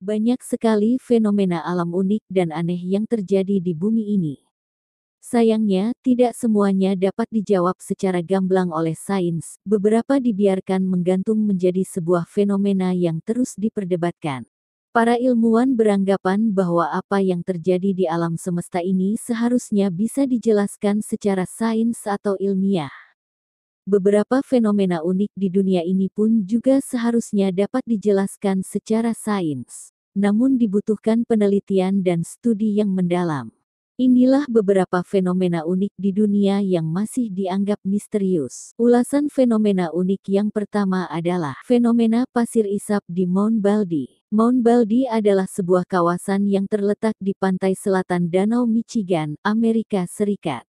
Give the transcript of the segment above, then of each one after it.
Banyak sekali fenomena alam unik dan aneh yang terjadi di bumi ini. Sayangnya, tidak semuanya dapat dijawab secara gamblang oleh sains. Beberapa dibiarkan menggantung menjadi sebuah fenomena yang terus diperdebatkan. Para ilmuwan beranggapan bahwa apa yang terjadi di alam semesta ini seharusnya bisa dijelaskan secara sains atau ilmiah. Beberapa fenomena unik di dunia ini pun juga seharusnya dapat dijelaskan secara sains. Namun dibutuhkan penelitian dan studi yang mendalam. Inilah beberapa fenomena unik di dunia yang masih dianggap misterius. Ulasan fenomena unik yang pertama adalah fenomena pasir isap di Mount Baldy. Mount Baldy adalah sebuah kawasan yang terletak di pantai selatan Danau Michigan, Amerika Serikat.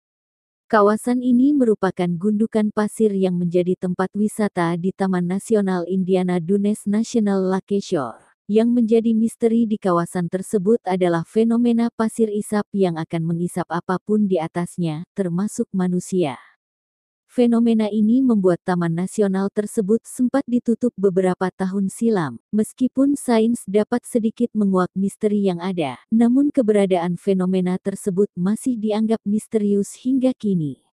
Kawasan ini merupakan gundukan pasir yang menjadi tempat wisata di Taman Nasional Indiana Dunes National Lakeshore. Yang menjadi misteri di kawasan tersebut adalah fenomena pasir isap yang akan mengisap apapun di atasnya, termasuk manusia. Fenomena ini membuat Taman Nasional tersebut sempat ditutup beberapa tahun silam. Meskipun sains dapat sedikit menguak misteri yang ada, namun keberadaan fenomena tersebut masih dianggap misterius hingga kini.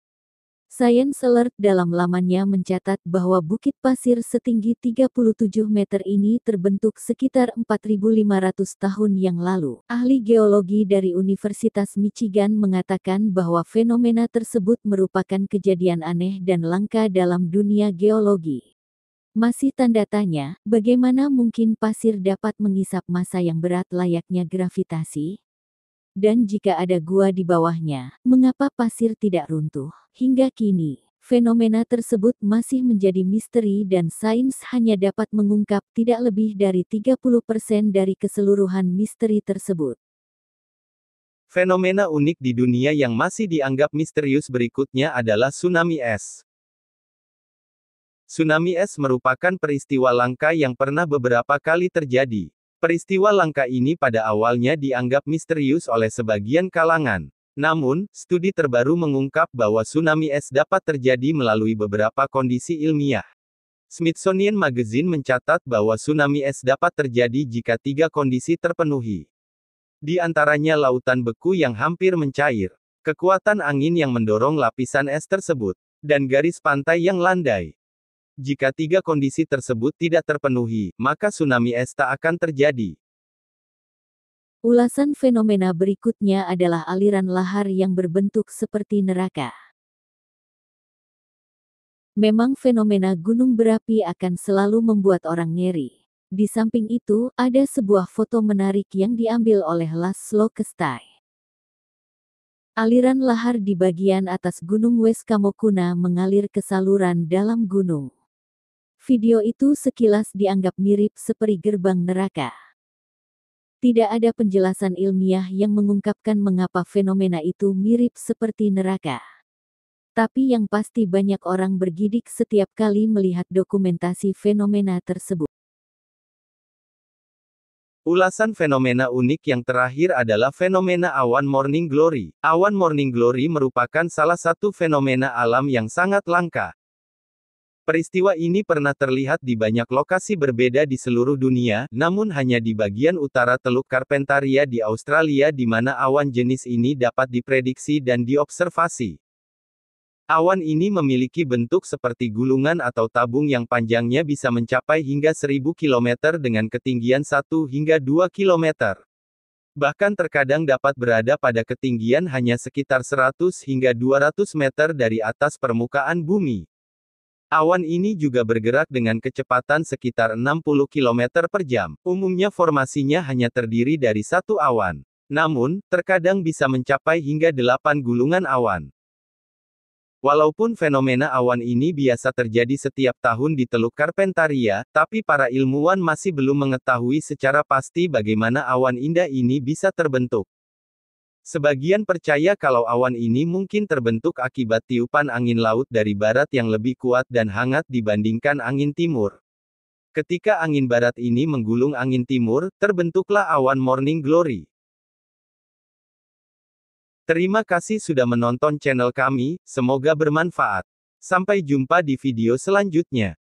Science Alert dalam lamannya mencatat bahwa bukit pasir setinggi 37 meter ini terbentuk sekitar 4.500 tahun yang lalu. Ahli geologi dari Universitas Michigan mengatakan bahwa fenomena tersebut merupakan kejadian aneh dan langka dalam dunia geologi. Masih tanda tanya, bagaimana mungkin pasir dapat mengisap massa yang berat layaknya gravitasi? Dan jika ada gua di bawahnya, mengapa pasir tidak runtuh? Hingga kini, fenomena tersebut masih menjadi misteri dan sains hanya dapat mengungkap tidak lebih dari 30% dari keseluruhan misteri tersebut. Fenomena unik di dunia yang masih dianggap misterius berikutnya adalah tsunami es. Tsunami es merupakan peristiwa langka yang pernah beberapa kali terjadi. Peristiwa langka ini pada awalnya dianggap misterius oleh sebagian kalangan. Namun, studi terbaru mengungkap bahwa tsunami es dapat terjadi melalui beberapa kondisi ilmiah. Smithsonian Magazine mencatat bahwa tsunami es dapat terjadi jika 3 kondisi terpenuhi. Di antaranya lautan beku yang hampir mencair, kekuatan angin yang mendorong lapisan es tersebut, dan garis pantai yang landai. Jika 3 kondisi tersebut tidak terpenuhi, maka tsunami es tak akan terjadi. Ulasan fenomena berikutnya adalah aliran lahar yang berbentuk seperti neraka. Memang fenomena gunung berapi akan selalu membuat orang ngeri. Di samping itu, ada sebuah foto menarik yang diambil oleh Laszlo Kestai. Aliran lahar di bagian atas Gunung Weskamokuna mengalir ke saluran dalam gunung. Video itu sekilas dianggap mirip seperti gerbang neraka. Tidak ada penjelasan ilmiah yang mengungkapkan mengapa fenomena itu mirip seperti neraka. Tapi yang pasti banyak orang bergidik setiap kali melihat dokumentasi fenomena tersebut. Ulasan fenomena unik yang terakhir adalah fenomena awan morning glory. Awan morning glory merupakan salah satu fenomena alam yang sangat langka. Peristiwa ini pernah terlihat di banyak lokasi berbeda di seluruh dunia, namun hanya di bagian utara Teluk Carpentaria di Australia di mana awan jenis ini dapat diprediksi dan diobservasi. Awan ini memiliki bentuk seperti gulungan atau tabung yang panjangnya bisa mencapai hingga 1000 km dengan ketinggian 1 hingga 2 km. Bahkan terkadang dapat berada pada ketinggian hanya sekitar 100 hingga 200 meter dari atas permukaan bumi. Awan ini juga bergerak dengan kecepatan sekitar 60 km per jam. Umumnya formasinya hanya terdiri dari satu awan. Namun, terkadang bisa mencapai hingga 8 gulungan awan. Walaupun fenomena awan ini biasa terjadi setiap tahun di Teluk Carpentaria, tapi para ilmuwan masih belum mengetahui secara pasti bagaimana awan indah ini bisa terbentuk. Sebagian percaya kalau awan ini mungkin terbentuk akibat tiupan angin laut dari barat yang lebih kuat dan hangat dibandingkan angin timur. Ketika angin barat ini menggulung angin timur, terbentuklah awan morning glory. Terima kasih sudah menonton channel kami, semoga bermanfaat. Sampai jumpa di video selanjutnya.